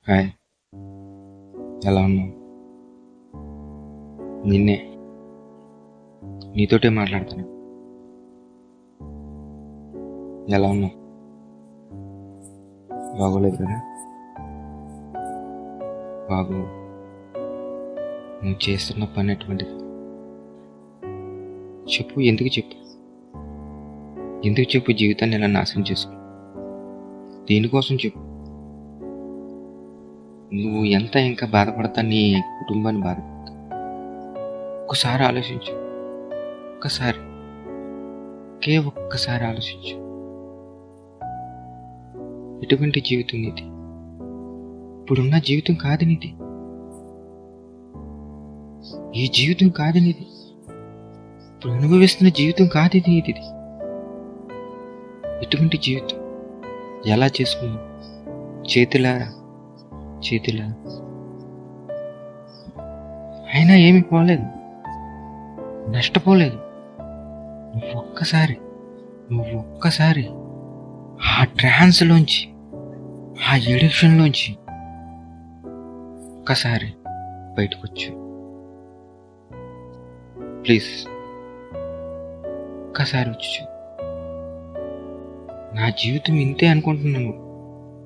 Hi, ఎలా ఉన్నావు? నిన్నే నీతోటే మాట్లాడుతున్నా. ఎలా ఉన్నావు? బాగోలేదు కదా? బాగు, నువ్వు చేస్తున్న పని అటువంటిది. చెప్పు, ఎందుకు చెప్పు? ఎందుకు చెప్పు జీవితాన్ని ఎలా నాశనం చేసుకో? దేనికోసం చెప్పు? నువ్వు ఎంత ఇంకా బాధపడతా, నీ కుటుంబాన్ని బాధపడతా. ఒక్కసారి ఆలోచించు. ఒక్కసారి, ఒక్కసారి ఆలోచించు. ఎటువంటి జీవితం నీది? ఇప్పుడున్న జీవితం కాదు నీది. ఈ జీవితం కాదు నీది. ఇప్పుడు అనుభవిస్తున్న జీవితం కాదు ఇది నీది. ఎటువంటి జీవితం? ఎలా చేసుకున్నావు? చేతిలారా అయినా ఏమి పోలేదు, నష్టపోలేదు. నువ్వు ఒక్కసారి ఆ ట్రాన్స్లోంచి, ఆ ఎడిక్షన్లోంచి ఒక్కసారి బయటకు వచ్చు. ప్లీజ్ ఒక్కసారి వచ్చు. నా జీవితం ఇంతే అనుకుంటున్నాను.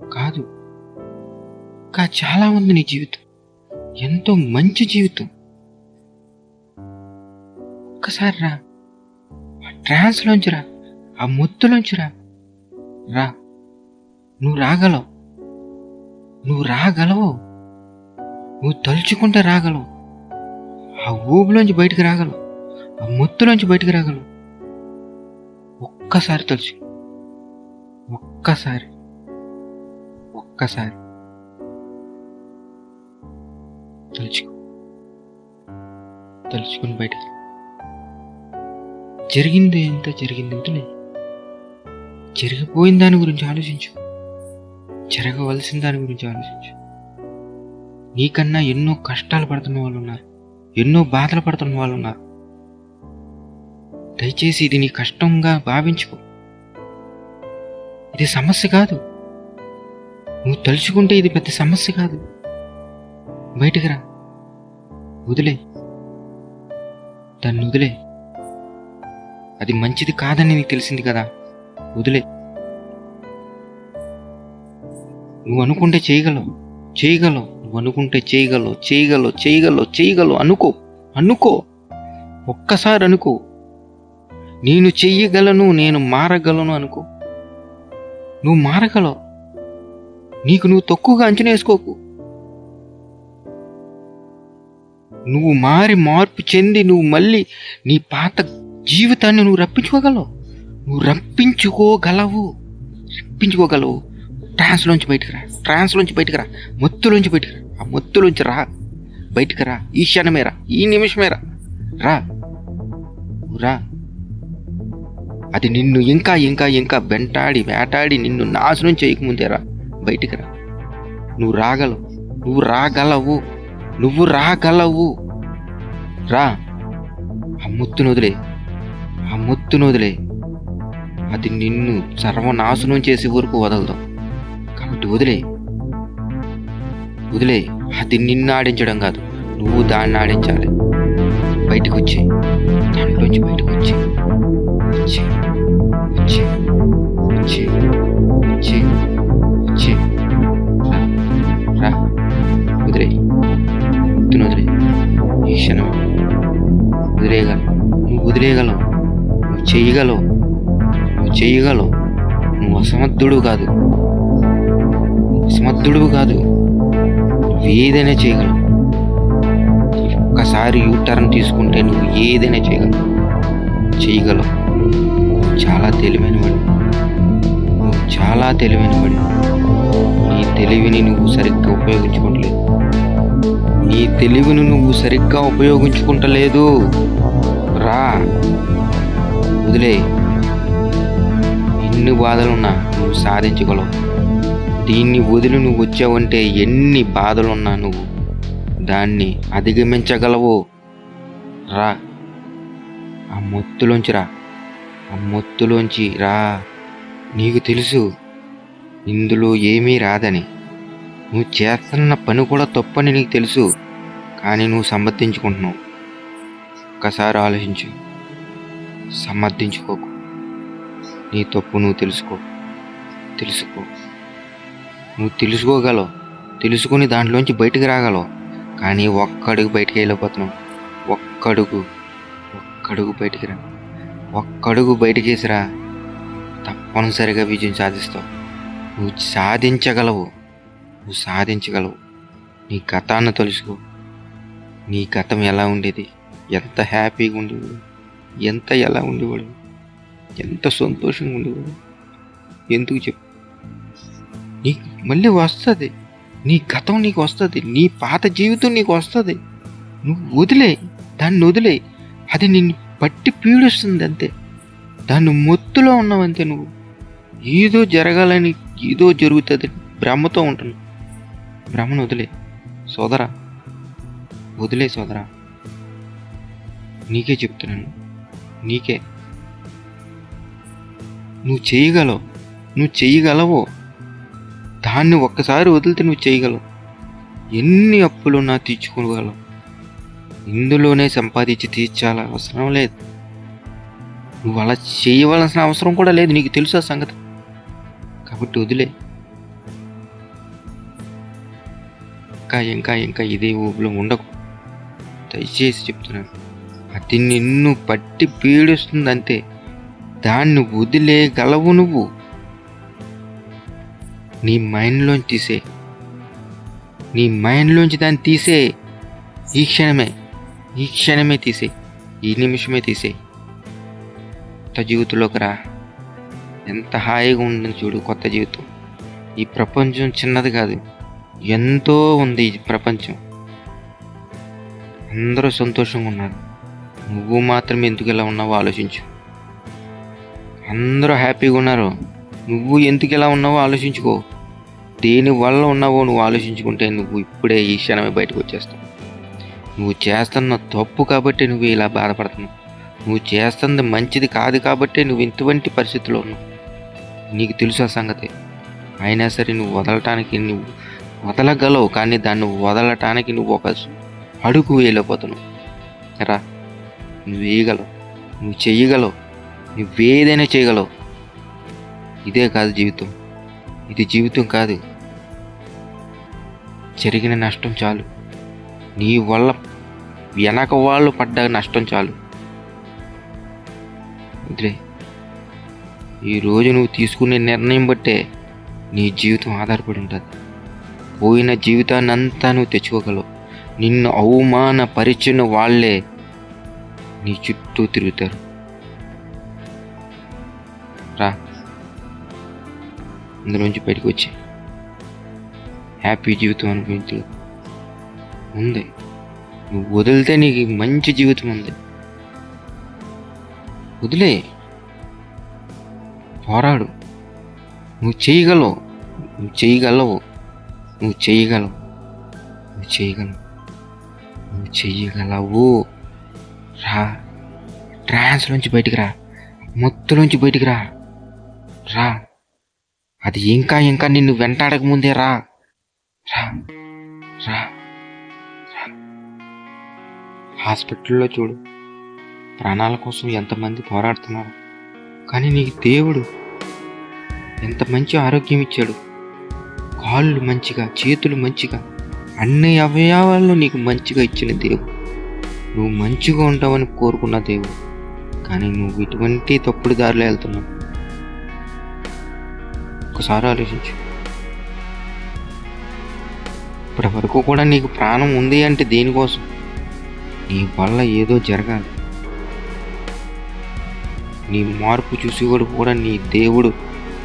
కాదు, ఇంకా చాలా ఉంది నీ జీవితం. ఎంతో మంచి జీవితం. ఒక్కసారి రా, ఆ ట్రాన్స్లోంచి రా, ఆ మొత్తులోంచి రా. నువ్వు రాగలవు. నువ్వు తలుచుకుంటే రాగలవు. ఆ ఊబిలోంచి బయటికి రాగలవు. ఆ మొత్తులోంచి బయటికి రాగలవు. ఒక్కసారి తలుచు. ఒక్కసారి తలుచుకుని బయటికి. జరిగింది ఎంత వదిలే. జరిగిపోయిన దాని గురించి ఆలోచించు. జరగవలసిన దాని గురించి ఆలోచించు. నీకన్నా ఎన్నో కష్టాలు పడుతున్న వాళ్ళు ఉన్నారు, ఎన్నో బాధలు పడుతున్న వాళ్ళు ఉన్నారు. దయచేసి ఇది నీ కష్టంగా భావించుకో. ఇది సమస్య కాదు. నువ్వు తలుచుకుంటే ఇది పెద్ద సమస్య కాదు. బయటికి రా. దాన్ని వదిలే. అది మంచిది కాదని నీకు తెలిసింది కదా, వదిలే. నువ్వు అనుకుంటే చేయగలవు. నువ్వు అనుకుంటే చేయగలవు. అనుకో. ఒక్కసారి అనుకో. నేను చెయ్యగలను, నేను మారగలను అనుకో. నువ్వు మారగలవు. నీకు నువ్వు తక్కువగా అంచనా వేసుకోకు. నువ్వు మార్పు చెంది నువ్వు మళ్ళీ నీ పాత జీవితాన్ని నువ్వు రప్పించుకోగలవు. ట్రాన్స్లోంచి బయటకు రా. మొత్తులోంచి బయటకు రా. ఆ మొత్తులోంచి రా, బయటకు రా. ఈ క్షణమే రా, ఈ నిమిషమే రా. అది నిన్ను ఇంకా వేటాడి నిన్ను నాశనం చేయకముందే రా, బయటికి రా. నువ్వు రాగలవు. రా. ఆ మొత్తును వదిలే. అది నిన్ను సర్వనాశనం చేసే వరకు వదలదు. కాబట్టి వదిలే. అది నిన్ను ఆడించడం కాదు, నువ్వు దాన్ని ఆడించాలి. బయటకు వచ్చి, దాంట్లోంచి బయటకు వచ్చి రా. వదిలే. ఈ క్షణం వదిలేయగలవు. నువ్వు చేయగలవు. నువ్వు అసమర్థుడు కాదు. నువ్వు ఏదైనా చేయగలవు. ఒక్కసారి యూటర్న్ తీసుకుంటే నువ్వు ఏదైనా చేయగలవు. చాలా తెలివైనవాడు. నీ తెలివిని నువ్వు సరిగ్గా ఉపయోగించుకుంటలేదు. రా. వదిలే. ఎన్ని బాధలున్నా నువ్వు సాధించగలవు. దీన్ని వదిలి నువ్వు వచ్చావంటే ఎన్ని బాధలున్నా నువ్వు దాన్ని అధిగమించగలవు. రా. ఆ మొత్తులోంచి రా. నీకు తెలుసు ఇందులో ఏమీ రాదని. నువ్వు చేస్తున్న పని కూడా తప్పని నీకు తెలుసు, కానీ నువ్వు సమర్థించుకుంటున్నావు. ఒక్కసారి ఆలోచించు. సమర్థించుకోకు. నీ తప్పు నువ్వు తెలుసుకో. నువ్వు తెలుసుకోగలవు, తెలుసుకుని దాంట్లోంచి బయటికి రాగలవు. కానీ ఒక్కడుగు బయటికి వెళ్ళిపోతున్నావు. ఒక్కడుగు బయటికి రా. ఒక్కడుగు బయటికి వేసిరా, తప్పనిసరిగా విజయం సాధిస్తావు. నువ్వు సాధించగలవు. నీ గతాన్ని తెలుసుకో. నీ గతం ఎలా ఉండేది, ఎంత హ్యాపీగా ఉండేవాడు, ఎలా ఉండేవాడు, ఎంత సంతోషంగా ఉండేవాడు. ఎందుకు చెప్పు? నీకు మళ్ళీ వస్తుంది. నీ గతం నీకు వస్తుంది, నీ పాత జీవితం నీకు వస్తుంది. నువ్వు దాన్ని వదిలే. అది నిన్ను పట్టి పీడిస్తుంది అంతే. దాన్ని మొత్తులో ఉన్నావంతే. నువ్వు ఏదో జరగాలని, ఏదో జరుగుతుంది భ్రమతో ఉంటున్నావు. భ్రమను వదిలే సోదరా. నీకే చెప్తున్నాను, నీకే. నువ్వు చేయగలవు. దాన్ని ఒక్కసారి వదిలితే నువ్వు చేయగలవు. ఎన్ని అప్పులున్నా తీర్చుకోగలవు. ఇందులోనే సంపాదించి తీర్చాల అవసరం లేదు. నువ్వు అలా చేయవలసిన అవసరం కూడా లేదు, నీకు తెలుసు ఆ సంగతి. కాబట్టి వదిలే. ఇంకా ఇదే ఊపిలో ఉండకు. దయచేసి చెప్తున్నాను. అది నిన్ను పట్టి పీడిస్తుంది అంతే. దాన్ని వదిలేయగలవు నువ్వు. నీ మైండ్లోంచి దాన్ని తీసే. ఈ క్షణమే తీసే. ఈ నిమిషమే తీసే. కొత్త జీవితంలోకి రా. ఎంత హాయిగా ఉంటుంది చూడు కొత్త జీవితం. ఈ ప్రపంచం చిన్నది కాదు, ఎంతో ఉంది ఈ ప్రపంచం. అందరూ సంతోషంగా ఉన్నారు. నువ్వు మాత్రం ఎందుకు ఇలా ఉన్నావో ఆలోచించు. అందరూ హ్యాపీగా ఉన్నారు. నువ్వు ఎందుకు ఇలా ఉన్నావో ఆలోచించుకో. దేని వల్ల ఉన్నావో నువ్వు ఆలోచించుకుంటే నువ్వు ఇప్పుడే ఈ క్షణమే బయటకు వచ్చేస్తావు. నువ్వు చేస్తున్న తప్పు కాబట్టి నువ్వు ఇలా బాధపడుతున్నావు. నువ్వు చేస్తున్నది మంచిది కాదు కాబట్టి నువ్వు ఇటువంటి పరిస్థితిలో ఉన్నావు. నీకు తెలుసు ఆ సంగతి. అయినా సరే నువ్వు వదలగలవు, కానీ దాన్ని వదలటానికి నువ్వు ఒక అడుగు వేయలేకపోతున్నావు. రా, నువ్వు వేయగలవు, నువ్వు చెయ్యగలవు, నువ్వేదైనా చేయగలవు. ఇదే కాదు జీవితం. ఇది జీవితం కాదు. జరిగిన నష్టం చాలు. నీ వల్ల వెనక వాళ్ళు పడ్డ నష్టం చాలు. వదిలే. ఈరోజు నువ్వు తీసుకునే నిర్ణయం బట్టే నీ జీవితం ఆధారపడి ఉంటుంది. పోయిన జీవితాన్ని అంతా నువ్వు తెచ్చుకోగలవు. నిన్ను అవమానపరిచిన వాళ్ళే నీ చుట్టూ తిరుగుతారు. రా, అందులోంచి బయటకు వచ్చి హ్యాపీ జీవితం అనుభవించు ఉంది. నువ్వు వదిలితే నీకు మంచి జీవితం ఉంది. వదిలే. పోరాడు. నువ్వు చేయగలవు. రా, ట్రాన్స్లోంచి బయటికి రా, మొత్తులోంచి బయటికి రా. అది ఇంకా నిన్ను వెంటాడక ముందే రా. హాస్పిటల్లో చూడు, ప్రాణాల కోసం ఎంతమంది పోరాడుతున్నారు. కానీ నీకు దేవుడు ఎంత మంచి ఆరోగ్యం ఇచ్చాడు. కాళ్ళు మంచిగా, చేతులు మంచిగా, అన్ని అవయవాలను నీకు మంచిగా ఇచ్చిన దేవుడు. నువ్వు మంచిగా ఉంటావని కోరుకున్న దేవుడు. కానీ నువ్వు ఇటువంటి తప్పుడు దారిలో వెళ్తున్నావు. ఒకసారి ఆలోచించు. ఇప్పటి వరకు కూడా నీకు ప్రాణం ఉంది అంటే దేనికోసం? నీ వల్ల ఏదో జరగాలి. నీ మార్పు చూసి కూడా నీ దేవుడు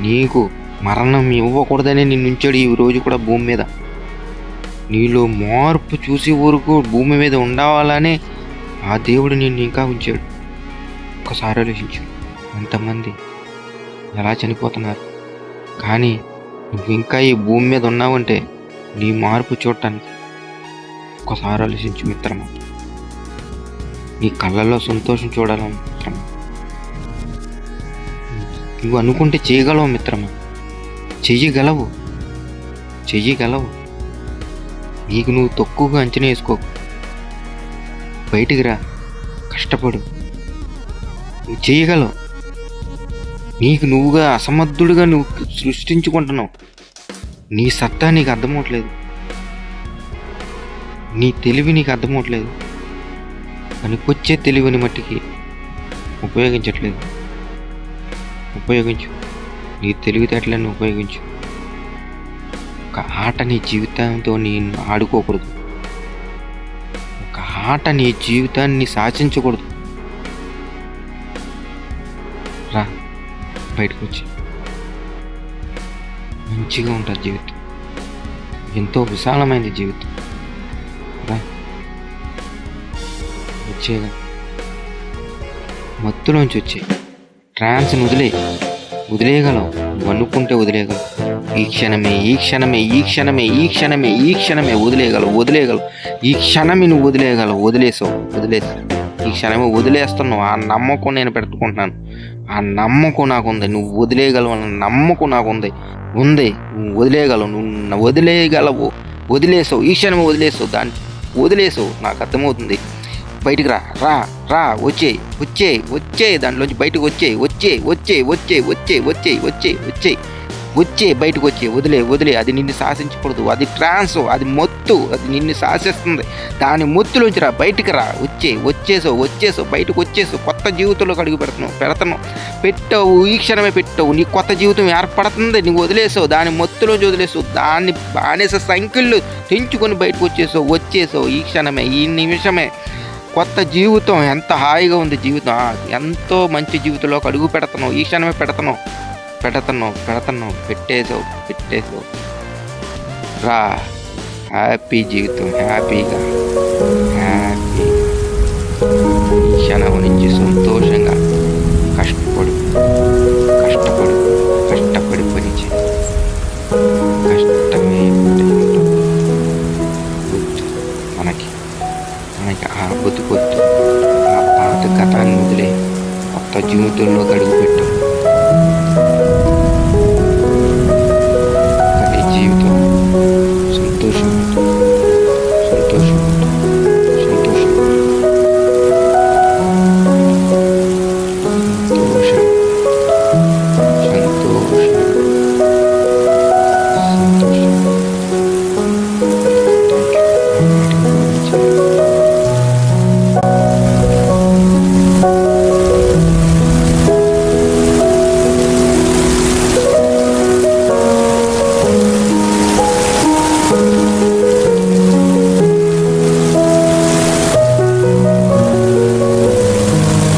నీకు మరణం ఇవ్వకూడదని నిన్ను ఉంచాడు ఈ రోజు కూడా భూమి మీద. నీలో మార్పు చూసి వరకు భూమి మీద ఉండవాలనే ఆ దేవుడు నిన్ను ఇంకా ఉంచాడు. ఒక్కసారి ఆలోచించు. ఎంతమంది ఎలా చనిపోతున్నారు. కానీ నువ్వు ఇంకా ఈ భూమి మీద ఉన్నావంటే నీ మార్పు చూడటానికి. ఒక్కసారి ఆలోచించు మిత్రమా. నీ కళ్ళల్లో సంతోషం చూడాలని మిత్రమా. నువ్వు అనుకుంటే చేయగలవు మిత్రమా. చెయ్యగలవు. నీకు నువ్వు తక్కువగా అంచనా వేసుకోకు. బయటికి రా, కష్టపడు, నువ్వు చేయగలవు. నీకు నువ్వుగా అసమర్థుడుగా నువ్వు సృష్టించుకుంటున్నావు. నీ సత్తా నీకు అర్థమవట్లేదు, నీ తెలివి నీకు అర్థమవట్లేదు. పనికొచ్చే తెలివిని మట్టికి ఉపయోగించట్లేదు. ఉపయోగించు, నీ తెలివితేటలను ఉపయోగించు. ఒక ఆట నీ జీవితంతో నేను ఆడుకోకూడదు. ఒక ఆట నీ జీవితాన్ని శాసించకూడదు. రా, బయటకు వచ్చి మంచిగా ఉంటుంది జీవితం. ఎంతో విశాలమైనది జీవితం. రా, వచ్చేగా, మత్తులోంచి వచ్చే ట్రాన్స్ని వదిలేయగలవు. నువ్వు అనుకుంటే వదిలేయగలవు. ఈ క్షణమే వదిలేయగలవు. ఈ క్షణమే నువ్వు వదిలేసావు. ఈ క్షణమే వదిలేస్తున్నావు. ఆ నమ్మకం నేను పెట్టుకుంటున్నాను. ఆ నమ్మకం నాకుంది. నువ్వు వదిలేయగలవు అన్న నమ్మకం నాకుంది. నువ్వు వదిలేయగలవు. వదిలేసావు. ఈ క్షణమే దాన్ని వదిలేసావు. నాకు అర్థమవుతుంది. బయటికి రా, వచ్చే దాంట్లోంచి బయటకు వచ్చే బయటకు వదిలే. అది నిన్ను శాసించకూడదు. అది ట్రాన్స్, అది మొత్తు, అది నిన్ను శాసిస్తుంది. దాని మొత్తులోంచి రా, బయటికి రా. వచ్చేసావు, బయటకు వచ్చేసావు. కొత్త జీవితంలోకి అడుగు పెట్టావు. ఈ క్షణమే పెట్టావు. నీ కొత్త జీవితం ఏర్పడుతుంది. నువ్వు వదిలేసావు, దాని మొత్తులోంచి వదిలేసావు. దాన్ని బానేస సంఖ్యలు తెంచుకొని బయటకు వచ్చేసావు. ఈ క్షణమే, ఈ నిమిషమే కొత్త జీవితం. ఎంత హాయిగా ఉంది జీవితం. ఎంతో మంచి జీవితంలోకి అడుగు పెడుతున్నావు. ఈ క్షణమే పెడుతున్నావు. పెట్టేసావు. రా, హ్యాపీ జీవితం, హ్యాపీ ఈ క్షణం నుంచి సంతోషంగా